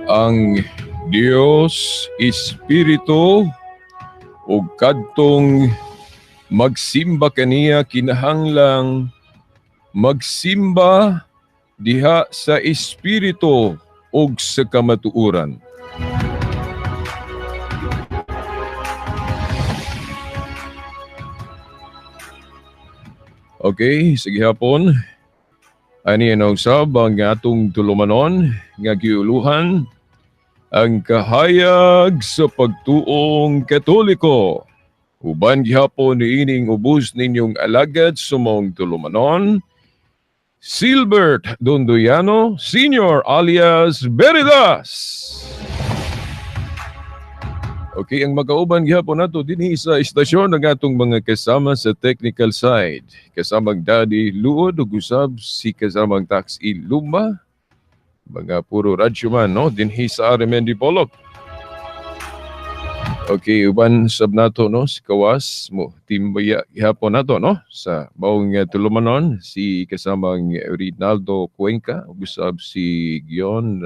Ang Dios Espiritu ug kadtong magsimba kaniya kinahanglang magsimba diha sa Espiritu ug sa kamatuoran. Okay, sige hapon. Ani ang usab ang atong tulumanon nga giuluhan ang kahayag sa pagtuong Katoliko. Uban gihapon niining ubos ninyong alagad sumong tulumanon, Silbert Dondoyano Sr. alias Veridas. Okay, ang magkauban gihapon nato dinhi sa istasyon ng atong mga kasama sa technical side. Kasamang Daddy Luod ug usab si kasamang Tax Ilumba. Mga puro radyo man, no? Dinhi sa Arimendi Polok. Okay, uban sab nato, no? Si Kawas mo, timbaya gihapon nato, no? Sa maong tulumanon, si kasamang Rinaldo Cuenca, usab si Gion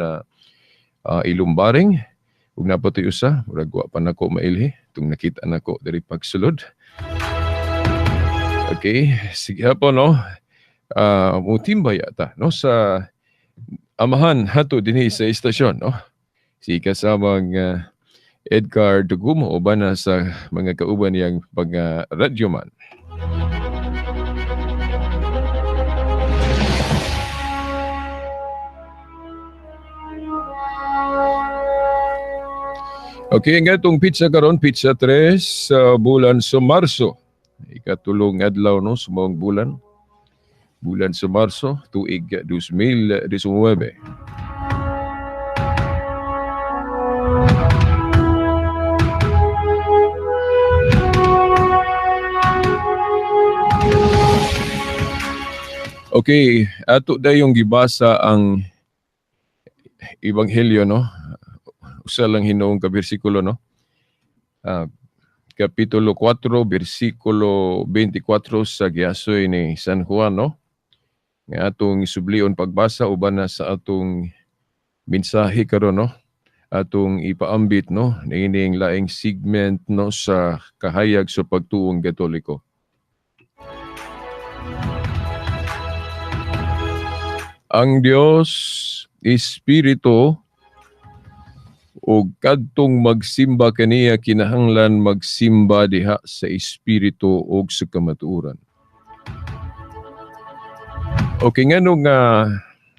Ilumbaring. Ug napatoy usa, murag wa pa nako mailhi, tung nakita nako diri pagsulod. Okay, sige hapon, no? Mo timbaya ta, no? Sa amahan hato dinhi sa istasyon, no? Si kasamang Edgar Dugumo uban na sa mga kauban yang mga radyoman. Okay, nga itong pizza karon, pizza 3 sa bulan sa Marso. Ikatulong adlaw, no, sumong bulan. Bulan sa Marso, tuig 2019. Okay, ato dayong gibasa ang Ebanghelyo, no? Usa lang hinuong ka bersikulo, no? Kapitulo 4, bersikulo 24 sa giasoy ni San Juan, no? Nga atong isublion pagbasa uban na sa atong mensahe karon, no? Atong ipaambit, no? Niining laing segment, no, sa kahayag sa pagtuong Katoliko. Ang Dios Espiritu o kadtong magsimba kaniya kinahanglan magsimba diha sa Espiritu o sa kamatuoran. Okay, ngano nga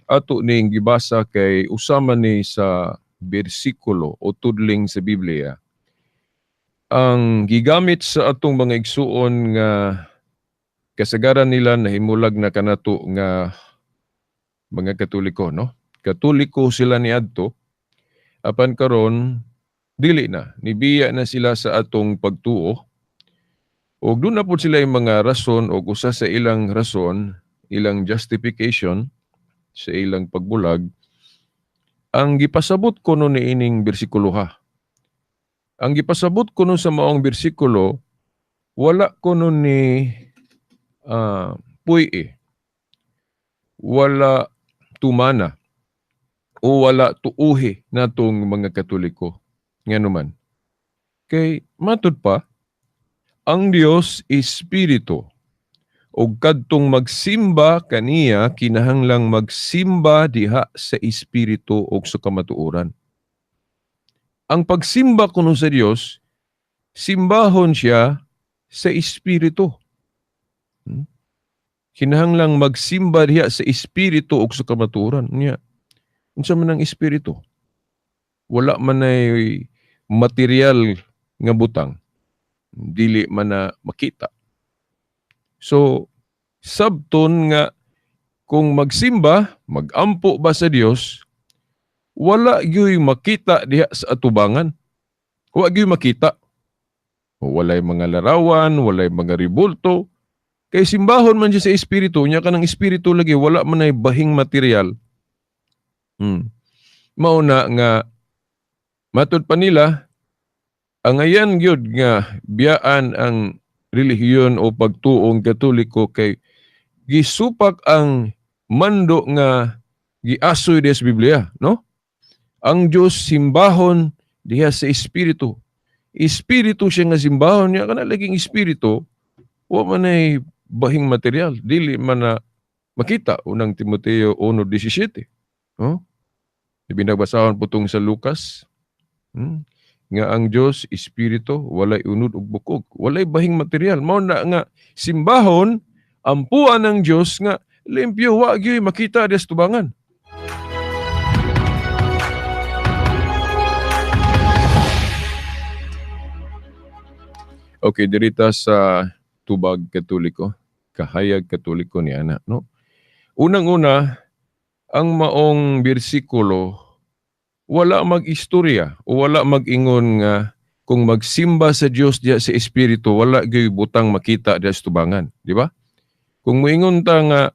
ato ning gibasa kay usama ni sa bersikulo o tudling sa Biblia. Ang gigamit sa atong mga igsuon nga kasagaran nila nahimulag na kanato nga mga Katoliko, no? Katoliko sila niadto. Apan karon dili na, nibiya na sila sa atong pagtuo. Og doon na po sila yung mga rason o usa sa ilang rason, ilang justification sa ilang pagbulag, ang gipasabot ko no ni ining bersikulo ha. Ang gipasabot ko no sa maong bersikulo, wala ko no ni puy wala tumana, o wala tuuhi natong mga Katoliko. Nga naman. Kay matud pa, ang Dios Espiritu. O kadtong magsimba kaniya, kinahanglang magsimba diha sa Espiritu o sa kamatuoran. Ang pagsimba kuno sa Dios, simbahon siya sa Espiritu. Kinahanglang magsimba diha sa Espiritu o sa kamatuoran. Niya, unsa man ang Espiritu? Wala man ay material nga butang. Dili man na makita. So, sabton nga kung magsimba, magampo ba sa Dios, wala gyud makita diha sa atubangan. Wala gyud makita. Walay mga larawan, walay mga ribulto. Kay simbahon man siya sa Espiritu, nya kanang Espiritu lagi, wala man ay bahing material. Mauna nga, matud pa nila, ang ayan gyud nga biyaan ang relihiyon o pagtuong Katoliko kay gisupak ang mando nga giasoy diha sa Biblia, no? Ang Dios simbahon diha sa Espiritu. Espiritu siya nga simbahon niya, kana laging Espiritu, wa man ay bahing material, dili man na makita. Unang Timoteo 1:17. No? Ibinagbasahon po tong sa Lucas. Nga ang Dios Espiritu, walay unod ug bukog, walay bahing material. Mao na nga simbahon, ampuan ng Dios nga limpyo, wa gyud makita diha sa tubangan. Okay, dirita sa tubag Katoliko, kahayag Katoliko ni ana, no? Unang-una, ang maong bersikulo wala mag-istorya o wala mag-ingon nga kung magsimba sa Dios diya sa Espiritu, wala gyud butang makita diya sa tubangan, di ba? Kung moingon ta nga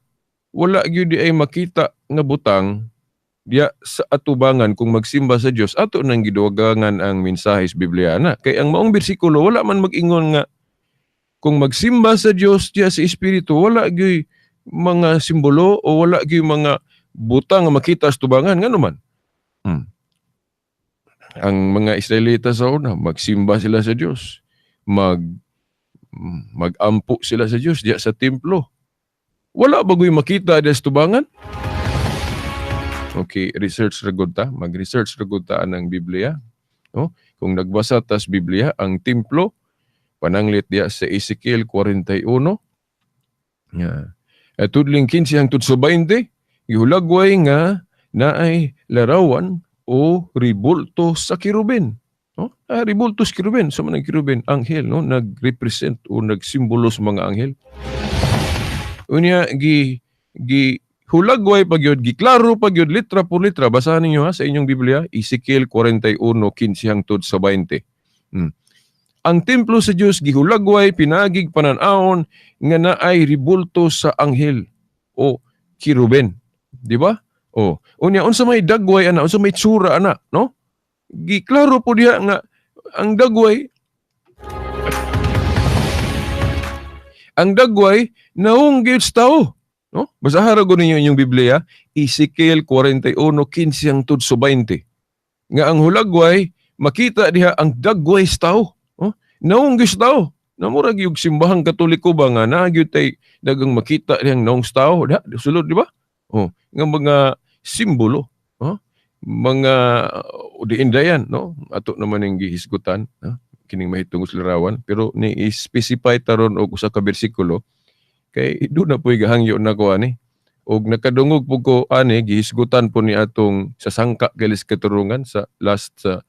wala gyud di ay makita nga butang diya sa atubangan kung magsimba sa Dios, ato nang gidugangan ang mensahe sa Biblia na. Kay ang maong bersikulo wala man mag-ingon nga kung magsimba sa Dios diya sa Espiritu, wala gyud mga simbolo o wala gyud mga butang nga makita sa tubangan, ngano man. Ang mga Israelita sa una, magsimba sila sa Diyos. Magampo sila sa Diyos diya sa templo. Wala bagoy makita diya sa tubangan? Okay, research ragod ta. Mag-research ragod ta ang Biblia. No? Kung nagbasa ta sa Biblia, ang templo, pananglit diya sa Ezekiel 41. At tudling 15 hangtod sa 20, ihulagway nga naay larawan o ribulto sa kirubin. No? Ribulto sa kirubin. Sa mga kirubin, anghel, no? Nag-represent o nagsimbolo sa mga anghel. Unya, hulagway pagyod, giklaro pagyod, litra por litra. Basahan ninyo ha, sa inyong Biblia, Ezekiel 41, 15 hangtod sa 20. Ang templo sa Diyos, gihulagway, pinagig pananahon, nga naay ribulto sa anghel o kirubin. Di ba? Unya, unsa may dagway ana, unsa may tsura ana, no? Giklaro po diha nga ang dagway naong gyud sa tao, no? Basahan ra gud ninyo inyong Biblia, Ezekiel 41:15 hangtod sa 20. Nga ang hulagway makita diha ang dagway sa tao, no? Naong gyud sa tao. Namurag yung simbahang Katoliko ba nga na gyud tay dagang makita dihang naong sa tao, sulod di ba? Nga mga simbolo, mga diindayan, no? Ato naman yung gihisgutan, kining mahitungod sa larawan, pero ni specify taron og usa ka bersikulo kay do na poy gahangyo na ko ani. Og nakadungog po ko ani gihisgutan po ni atong sa sangka galis katurungan sa last sa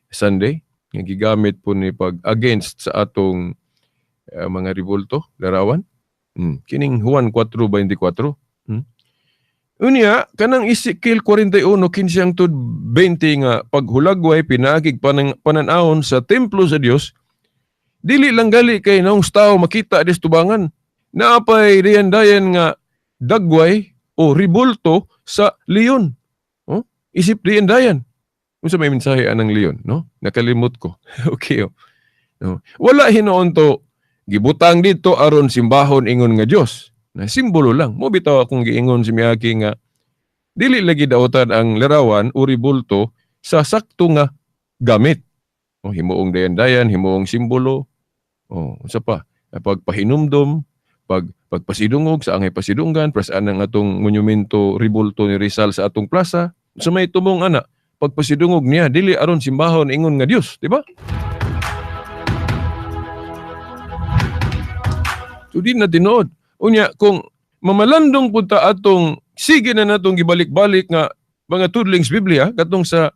Sunday nga gigamit po ni pag against sa atong mga ribulto larawan. Kining Juan 4:24. Unya, kanang Ezekiel 41:15 hangtod 20 nga paghulagway pinagig pananahon sa templo sa Dios, dili lang gali kay naong tao makita dis tubangan. Naapay dayan nga dagway o ribulto sa leon. Oh, isip di dayan. Kung sa may mensahe anang leon, no? Nakalimot ko. Okay, oh. No. Wala hinoon to gibutang dito aron simbahon ingon nga Dios. Na simbolo lang. Mo bitaw akong giingon si Miyaki nga dili lagi daotan ang larawan o ribulto sa sakto nga gamit. Oh, himuong dayan-dayan, himuong simbolo. Oh, unsa pa? Pagpahinumdom, pagpasidungog sa angay pasidunggan, prasaan ang atong monumento ribulto ni Rizal sa atong plaza. Sa may tumong ana, pagpasidungog niya dili aron simbahon ingon nga Dios, di ba? So di na tinuod. Unya kung mamalandong punta atong sige na natong gibalik-balik nga mga tudlings Biblia katong sa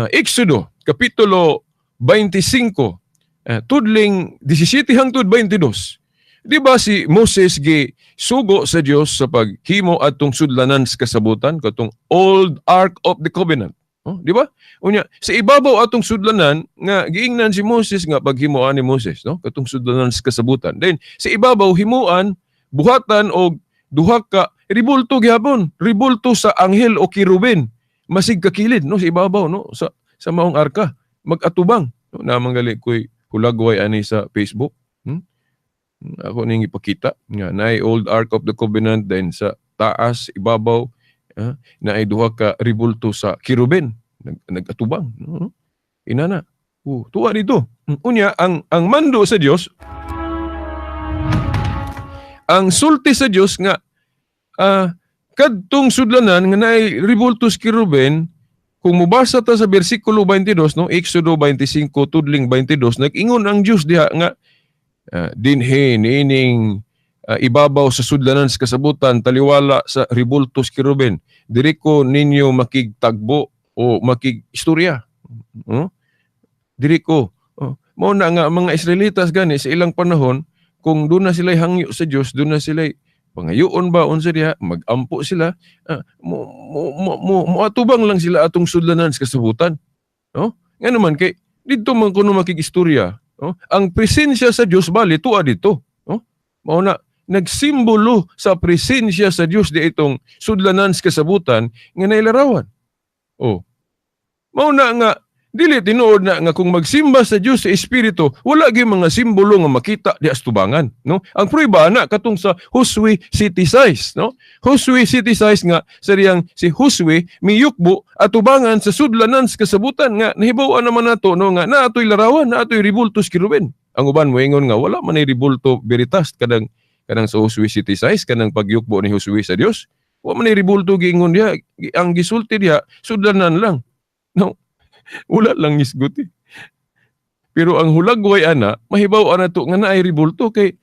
Exodo kapitulo 25 tudling 17 hangtod 22. Di ba si Moses gi sugo sa Dios sa paghimo atong sudlanan sa kasabutan katong Old Ark of the Covenant. Oh, di ba? Unya sa ibabaw atong sudlanan nga giingnan si Moses nga paghimoan ni Moses, no? Katong sudlanan sa kasabutan. Then sa ibabaw himuan buhatan og duha ka ribulto gihapon, ribulto sa anghel o kirubin. Masig kakilid no sa ibabaw no sa maong arka mag-atubang no namang gali koy hulagway ani sa Facebook. Ako ning ipakita nga naay Old Ark of the Covenant then sa taas ibabaw na ay duha ka ribulto sa kirubin nag-atubang inana tuwa dito unya ang mando sa Dios ang sulti sa Dios nga kadtong sudlanan nga naay ribulto sa kirubin kung mubasa ta sa bersikulo 22 no Exodo 25 tudling 22 nag-ingon ang Dios diha nga dinhi nining ibabaw sa sudlanan sa kasabutan taliwala sa ribultos kirubin diri ko ninyo makigtagbo o makigistorya diri ko mao na nga mga Israelitas gani sa ilang panahon kung doon na sila hangyo sa Dios doon na sila pangayoon ba unsa diha magampo sila moatubang lang sila atong sudlanan sa kasabutan no nga naman kay didto man kuno makigistorya ang presensya sa Dios bali tuwa dito mao na nagsimbolo sa presensya sa Dios di itong sudlanan sa kasabutan nga nailarawan. Mao na nga dili tinuod na nga kung magsimba sa Dios sa espiritu wala gyud mga simbolo nga makita di astubangan no. Ang prueba na katong sa Josue city size no. Josue city size nga sariyang si Josue miyukbo atubangan sa sudlanan sa kasabutan nga nahibaw-an naman nato no nga naatoy larawan naatoy ribultos kirubin. Ang uban moingon nga wala man ay ribulto veritas kanang sa Josue city size kanang pagyukbo ni Josue sa Dios wa man ay ribulto giingon diha ang gisulti diha sudlanan lang no wala lang isguti pero ang hulagway ana mahibaw ana to nga naay ribulto kay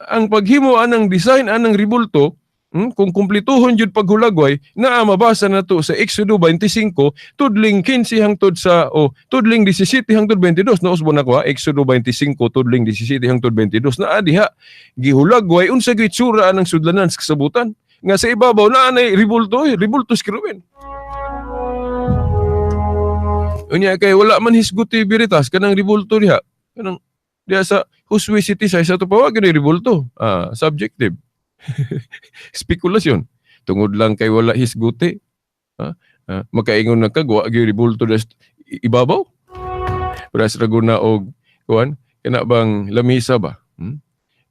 ang paghimo anang design anang ribulto kung kumplituhon jud paghulagway naa mabasa nato sa Exodo 25 tudling 15 hangtod sa tudling 17 hangtod 22 nausbo na ko Exodo 25 tudling 17 hangtod 22 naa diha gihulagway unsa gyud itsura anang sudlanan sa kasabutan nga sa ibabaw naa nay ribultos kirubin unya kay wala man hisguti veritas kanang ribulto diha kanang diha sa Josue city size ato pa wa gyud ribulto subjective spekulasyon tungod lang kay wala hisguti makaingon na kagwa gyud ribulto des ibabaw pras raguna og kuan kana bang lamisa ba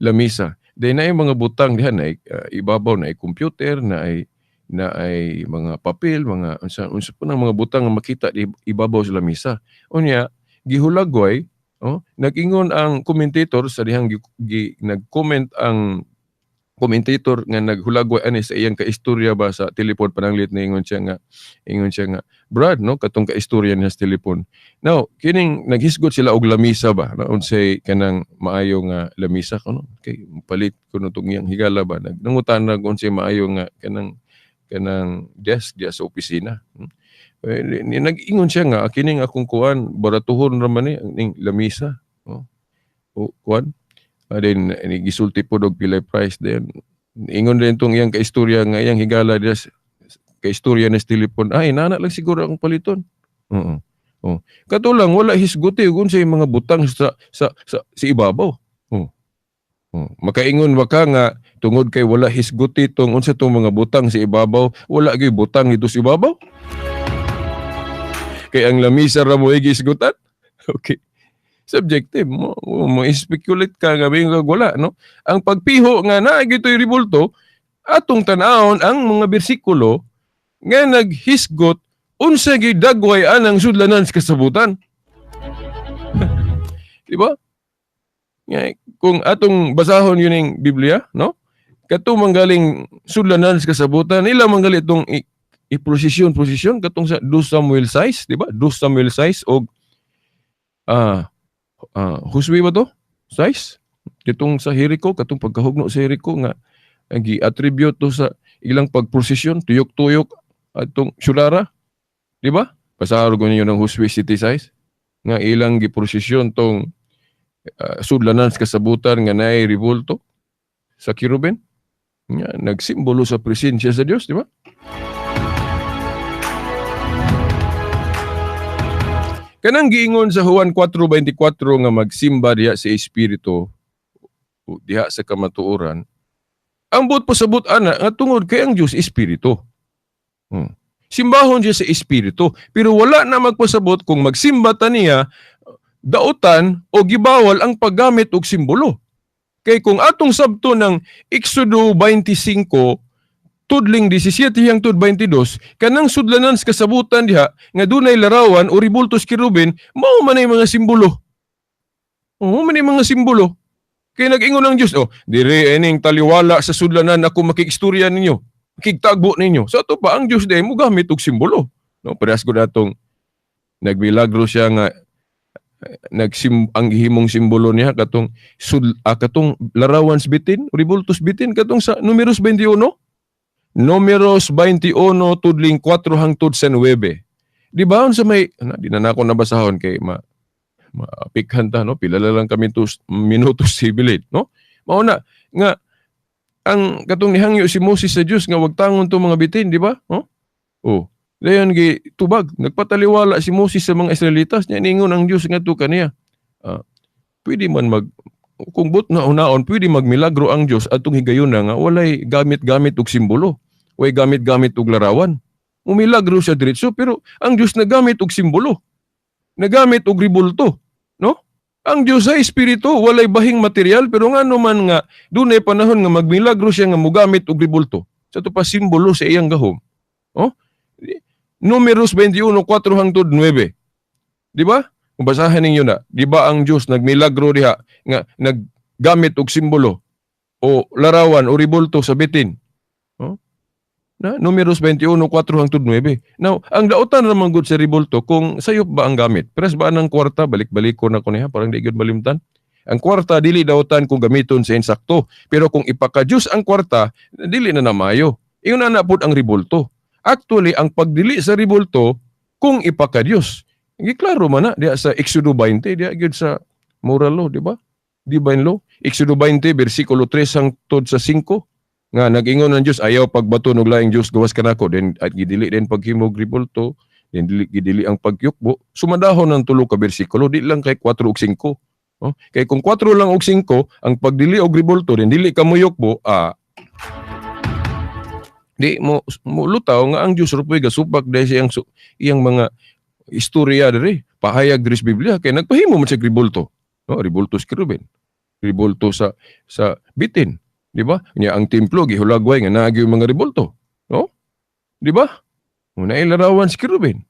lamisa day na mga butang diha na ibabaw na computer na ay mga papel mga unsa pa nang mga butang nga makita di ibabaw sa lamisa unya gihulagway nag-ingon ang commentator sa dihang nag-comment ang commentator nga naghulagway ani sa iyang kaistorya ba sa telepon pananglit na ingon siya nga Brad no katong kaistorya niya sa telepon now kining naghisgot sila og lamisa ba na unsay kanang maayo nga lamisa kuno kay palit kuno tong iyang higala ba nangutan na unsay maayo nga kanang desk diya sa opisina nag-ingon siya nga kining akong kuan baratuhon ra man ning lamisa kuan then gisulti po og pilay price then ingon din tong iyang kaistorya nga iyang higala diya kaistorya ni telepon ay nana lang siguro akong paliton kato lang wala hisguti ug unsay mga butang sa ibabaw Makaingon ba ka nga tungod kay wala hisguti tong unsa tong mga butang sa ibabaw, wala gyud butang dito sa ibabaw? Kay ang lamisa ra mo igisgutan? Okay. Subjective mo speculate ka nga bing wala, no? Ang pagpiho nga naa gitoy ribulto atong tan-awon ang mga bersikulo nga naghisgot unsa gyud dagway anang sudlanan sa kasabutan. Di ba? Kung atong basahon yun yung Biblia, no? Katong manggaling sudlanan sa kasabutan, ila manggali itong i-posisyon katong sa 2 Samuel 6, di ba? 2 Samuel 6 og Huswi ba to? 6? Katong sa Jericho, katong pagkahugno sa Jericho nga gi-attribute to sa ilang pagprosesyon, tuyok-tuyok atong syulara, di ba? Pasaharo ko ninyo ng Huswi City 6 nga ilang giprosesyon tong sudlanan sa kasabutan nga naay ribulto sa kirubin nga nagsimbolo sa presensya sa Dios, di ba? Kanang giingon sa Juan 4:24 nga magsimba diha sa espiritu diha sa kamatuoran, ang buot pasabot ana nga tungod kay ang Dios espiritu. Simbahon diya sa espiritu, pero wala na magpasabot kung magsimba ta niya dautan o gibawal ang paggamit og simbolo. Kay kung atong sabto ng Exodo 25 tudling 17 hangtod 22 kanang sudlanan sa kasabutan diha nga dunay larawan o ribultos kirubin mao man ay mga simbolo. Mao man ay mga simbolo. Kay nag-ingon ang Dios, dire ining taliwala sa sudlanan ako makikstorya ninyo. Makigtagbo ninyo. Sa ato pa ang Dios day mo gamit og simbolo. No, parehas ko datong nagmilagro siya nga ang himong simbolo niya katong larawan sa bitin, ribultos bitin katong sa Numeros 21. Numeros 21 tudling 4 hangtod sa 9. Di ba sa may di na ako nabasahon kay mapikhan ta, no? Pila lang kami minutos sibilit, no? Mao na nga ang katong nihangyo si Moses sa Dios nga wag tangon to mga bitin, di ba? Dayon gi tubag nagpataliwala si Moses sa mga Israelitas nya ningon ang Dios ngadto kaniya. Pwede man kung but na unaon pwede magmilagro ang Dios atong higayon na nga walay gamit-gamit og simbolo, way gamit-gamit og larawan. Umilagro siya diretso pero ang Dios nagamit og simbolo. Nagamit og ribulto, no? Ang Dios ay espiritu, walay bahing material pero ngano man nga dunay panahon nga magmilagro siya nga mogamit og ribulto. Sa to pa simbolo sa iyang gahom. Numeros 21:4 hangtod 9. Di ba? Kung basahin ninyo na, di ba ang Diyos nagmilagro diha nga naggamit og simbolo o larawan o ribulto sa bitin? Numeros 21:4 hangtod 9. Now, ang dautan naman gud sa ribulto kung sayop ba ang gamit. Pres ba ng kwarta balik-balik ko na ko niya parang di gyud malimtan. Ang kwarta dili dautan kung gamiton sa insakto, pero kung ipaka-Diyos ang kwarta, dili na namayo. Ingon na pud ang ribulto. Actually, ang pagdili sa ribulto kung ipaka-Diyos. Giklaro man na diya sa Exodo 20, diya gyud sa moral law, di ba? Divine law. Exodo 20, versikulo 3 hangtod sa 5, nga nag-ingon ng Diyos, ayaw pagbato ng laing Diyos gawas kanako, then at gidili din paghimog ribulto, then gidili ang pagyukbo. Sumadahon ng tulo ka bersikulo, di lang kay 4 ug 5. Kay kung 4 lang og 5, ang pagdili og ribulto, then dili ka mo yukbo, di mo lutaw nga ang Diyos rupoy gasupak dahil iyang mga istorya diri pahayag diri sa Biblia kay nagpahimo man sa ribulto, no? Ribulto sa kirubin, ribulto sa bitin, di ba? Nya ang templo gihulagway nga naa gyud mga ribulto, no? Di ba? Una ilarawan sa kirubin.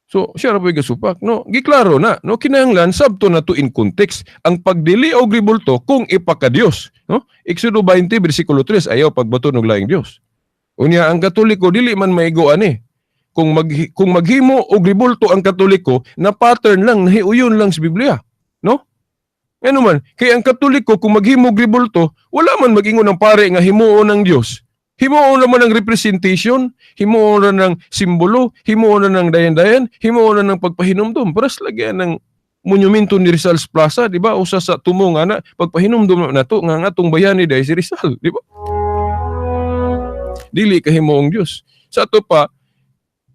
So siya rupoy gasupak, no? Giklaro na, no? Kinahanglan sabto na to in context ang pagdili og ribulto kung ipaka-Dios, no? Exodo 20 bersikulo 3 ayaw pagbato ng laing Dios. Unya ang Katoliko dili man maigo ani. Kung maghimo og ribulto ang Katoliko na pattern lang nahiuyon lang sa Biblia, no? Ano man, kay ang Katoliko kung maghimo og ribulto, wala man mag-ingon ng pare nga himuon ng Dios. Himuon naman ng representation, himuon na ng simbolo, himuon na ng dayan-dayan, himuon na ng pagpahinumdum. Paras lagyan ng monumento ni Rizal's Plaza, di ba? Usa sa tumong ana pagpahinumdum na to nga atong bayani dahil si Rizal, di ba? Dili kahimoong Dios. Sa ato pa,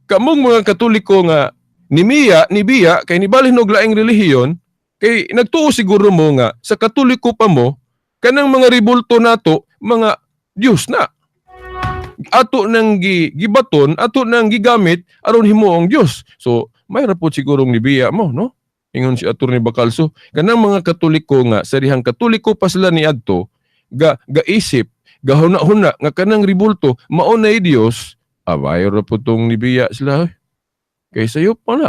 kamong mga Katoliko nga nibiya kay nibalhin og laing relihiyon, kay nagtuo siguro mo nga sa Katoliko pa mo kanang mga ribulto nato mga Dios na. Ato nang gibaton, ato nang gigamit aron himuong Dios. So may rapod sigurong nibiya mo, no? Ingon si Atty. Bacalso, kanang mga Katoliko nga sa dihang Katoliko pa sila niadto gaisip, gahuna-huna nga kanang ribulto mao nay Dios, abay rapod tong nibiya sila. Kay sayo pa na.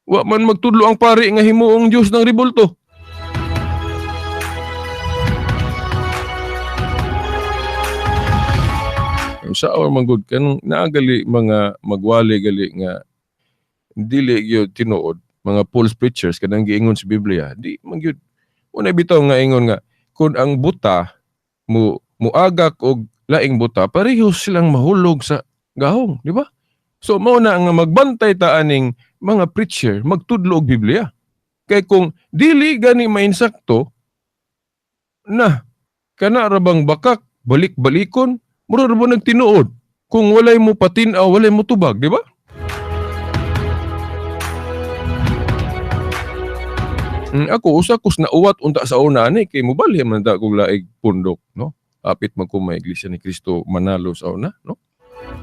Wa man magtudlo ang pari nga himuong Dios ng ribulto. Sa or manggod kan naagali mga magwali gali nga dili gyud tinuod mga false preachers kanang giingon sa Biblia di man gyud unay bitaw nga ingon nga kun ang buta muagak og laing buta pareho silang mahulog sa gahong, di ba? So mao na nga magbantay ta aning mga preacher magtudlo og Biblia. Kay kung dili gani mainsakto na kana ra bang bakak balik-balikon mura ra ba nagtinuod kung walay mo patin-aw walay mo tubag, di ba? Ako usa kus na uwat unta sa una ni kay mobalhi man ta kog laig pundok, no? Apit man ko ma Iglesia ni Cristo Manalo sa una, no?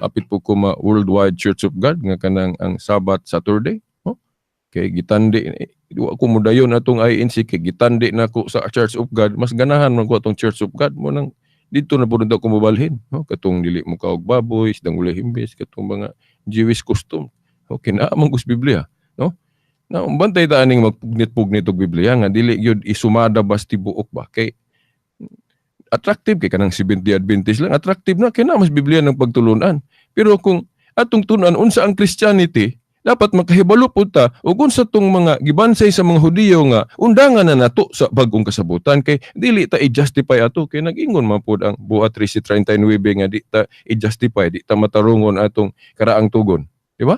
Apit po ko ma Worldwide Church of God nga kanang ang Sabat Saturday, no? Kay gitandi wa ko modayon atong INC kay gitandi na ko sa Church of God, mas ganahan man ko atong Church of God mo nang dito na pud ko mobalhin, no? Katong dili mo kaog baboy, sidang ulay himbis, katong mga Jewish custom. Okay na man kus Biblia, no? Na umbantay ta aning magpugnit-pugnit og Biblia nga dili gyud isumada basti buok ba kay attractive kay kanang Seventh-day Adventist lang attractive na kay na mas Biblia ng pagtulunan. Pero kung atong tun-an unsa ang Christianity, dapat makahibalo pud ta ug unsa tong mga gibansay sa mga Hudiyo nga undangan na nato sa bag-ong kasabutan kay dili ta i-justify ato kay nag-ingon man pud ang Buhat 13:39 nga di ta i-justify, di ta matarungon atong karaang tugon, di ba?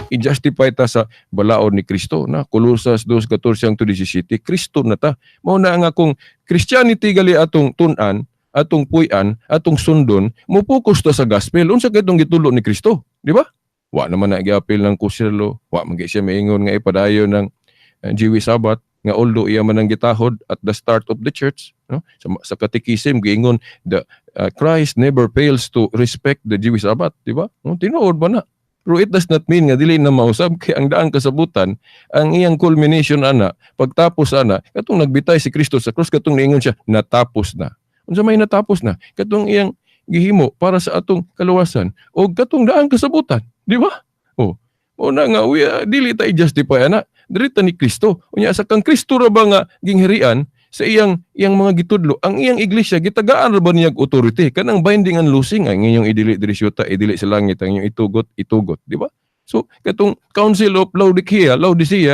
I-justify ta sa balaod ni Kristo na Colosas 2:14-17 Kristo na ta. Mao na nga kung Christianity gali atong tun-an, atong puy-an, atong sundon, mo-focus ta sa gospel unsa kay itong gitulo ni Kristo, di ba? Wa naman na giapil ng kusirlo, wa man siya maingon nga ipadayon ng Jewish Sabbath nga although iya man ang gitahod at the start of the church, no? Sa Catechism giingon the Christ never fails to respect the Jewish Sabbath, di ba? No, tinuod ba na? Pero it does not mean nga dili na mausab kay ang daang kasabutan ang iyang culmination ana pagtapos ana katong nagbitay si Kristo sa krus katong niingon siya natapos na. Unsa may natapos na? Katong iyang gihimo para sa atong kaluwasan o katong daang kasabutan, di ba? Oh. Una nga dili ta i-justify ana dirita ni Kristo. Unya sa kang Kristo ra ba nga ginghirian sa iyang mga gitudlo, ang iyang iglesia gitagaan ra ba niyag authority kanang binding and loosing ang inyong idili diri syuta idili sa langit ang inyong itugot, di ba? So katong Council of Laodicea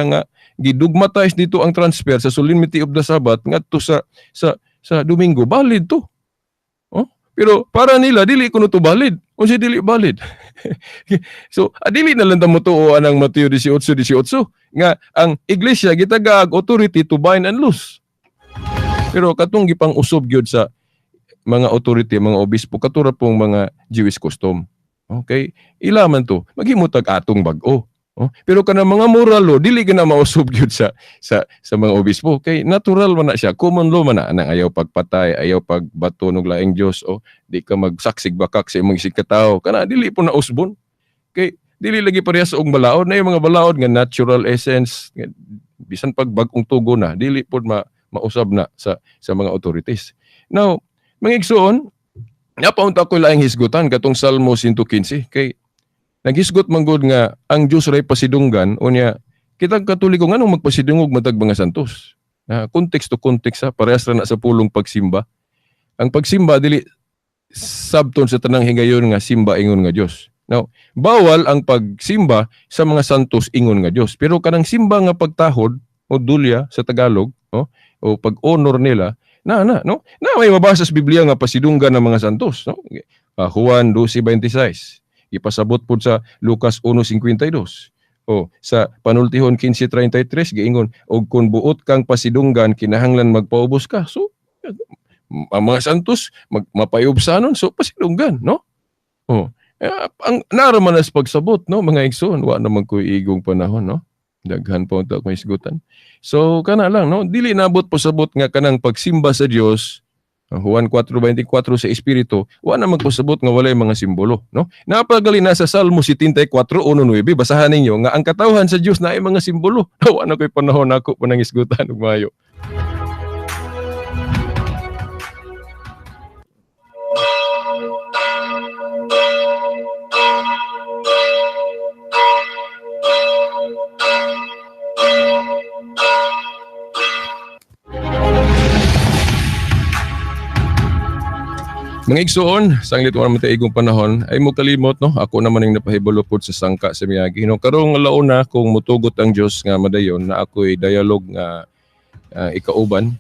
nga gidugmatize dito ang transfer sa solemnity of the Sabbath ngadto sa Domingo valid to. Oh? Pero para nila dili kuno to valid. Unsa dili valid? So dili na lang ta mo tuo anang Mateo 18:18 nga ang iglesia gitagaag authority to bind and loose. Pero katong gipang usob gyud sa mga authority, mga obispo, katura pong mga Jewish custom. Okay? Ilaman to, maghimutag atong bag-o. Oh? Pero kanang mga moral law, dili ka na mausob gyud sa mga obispo. Okay? Natural man na siya, common law man na, anang ayaw pagpatay, ayaw pagbato ng laing Dios, o di ka magsaksig bakak sa imong sikataw. Kana dili po na usbon. Okay? Dili lagi parehas og balaod na yung mga balaod nga natural essence, bisan pag bag-ong tugo na, dili po mausab na sa mga authorities. Now, mga igsoon, napaunta ko laing hisgutan katong Salmo 115 kay naghisgot man gud nga ang Dios ray pasidunggan unya kitang Katoliko nganong magpasidungog matag mga santos. Context to context parehas ra na sa pulong pagsimba. Ang pagsimba dili sabton sa tanang higayon nga simba ingon nga Dios. Now, bawal ang pagsimba sa mga santos ingon nga Dios. Pero kanang simba nga pagtahod o dulya sa Tagalog, no? O pag-honor nila no? Na may mabasa sa Biblia nga pasidunggan ng mga santos, no? Juan 12:26. Ipasabot pud sa Lucas 1:52. O sa Panultihon 15:33 giingon og kun buot kang pasidunggan kinahanglan magpaubos ka. So ang mga santos mapayubsanon so pasidunggan, no? Oh. Ang naraman as pagsabot, no, mga igsoon, wa naman ko igong panahon, no? Daghan pa unta ko isgutan. So kana lang, no, dili nabot pasabot nga kanang pagsimba sa Dios Juan 4:24 sa Espiritu, wala naman kusabot nga walay mga simbolo, no? Napagali na sa Salmo 74:1-9, basahan ninyo nga ang katawhan sa Dios na ay mga simbolo. Wala ko'y panahon ako panangisgutan ug maayo. Mga igsoon, sanglit wala man tayo igong panahon, ay mo kalimot, no? Ako naman yung napahibalo pod sa sangka sa miyagi. No? Karong launa kung mutugot ang Diyos nga madayon na ako'y dialogue nga ikauban,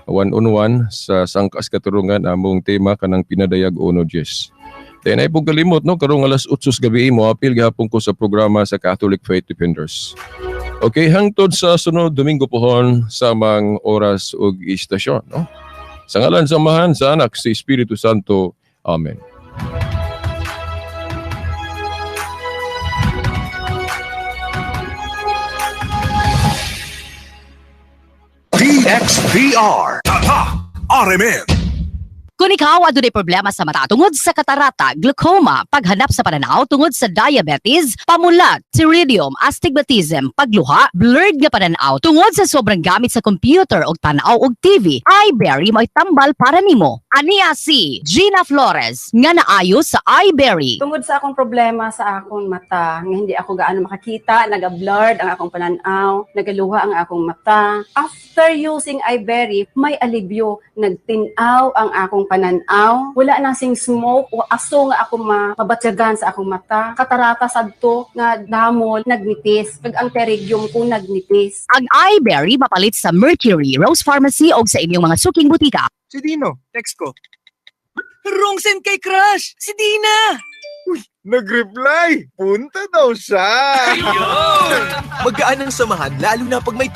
one-on-one sa sangka sa katurungan among tema kanang pinadayag uno Diyos. Then ay pong kalimot, no? Karong alas 8 gabi mo, apil gahapon ko sa programa sa Catholic Faith Defenders. Okay, hangtod sa sunod Domingo pohon sa mga oras ug istasyon, no? Sa ngalan samahan sa anak si Espiritu Santo. Amen. DXVR Tatak RMN. Kung ikaw adunay problema sa mata tungod sa katarata, glaucoma, paghanap sa pananaw tungod sa diabetes, pamulat, psoridium, astigmatism, pagluha, blurred nga pananaw tungod sa sobrang gamit sa computer o tanaw og TV, iBerry mo'y tambal para nimo. Ania si Gina Flores nga naayo sa iBerry. Tungod sa akong problema sa akong mata, nga hindi ako gaano makakita, naga-blurred ang akong pananaw, nagaluha ang akong mata. After using iBerry, may alibyo, nagtinaw ang akong pananaw. Wala nang sing smoke o aso nga ako mabatyagan sa akong mata. Katarata sadto nga damol nagnipis, kag ang pterygium ko nagnipis. Ang iBerry mapalit sa Mercury, Rose Pharmacy o sa inyong mga suking butika. Si Dino, text ko. Wrong send kay Crush! Si Dina! Nag-reply! Punta daw siya! Magaan ang samahan lalo na pag may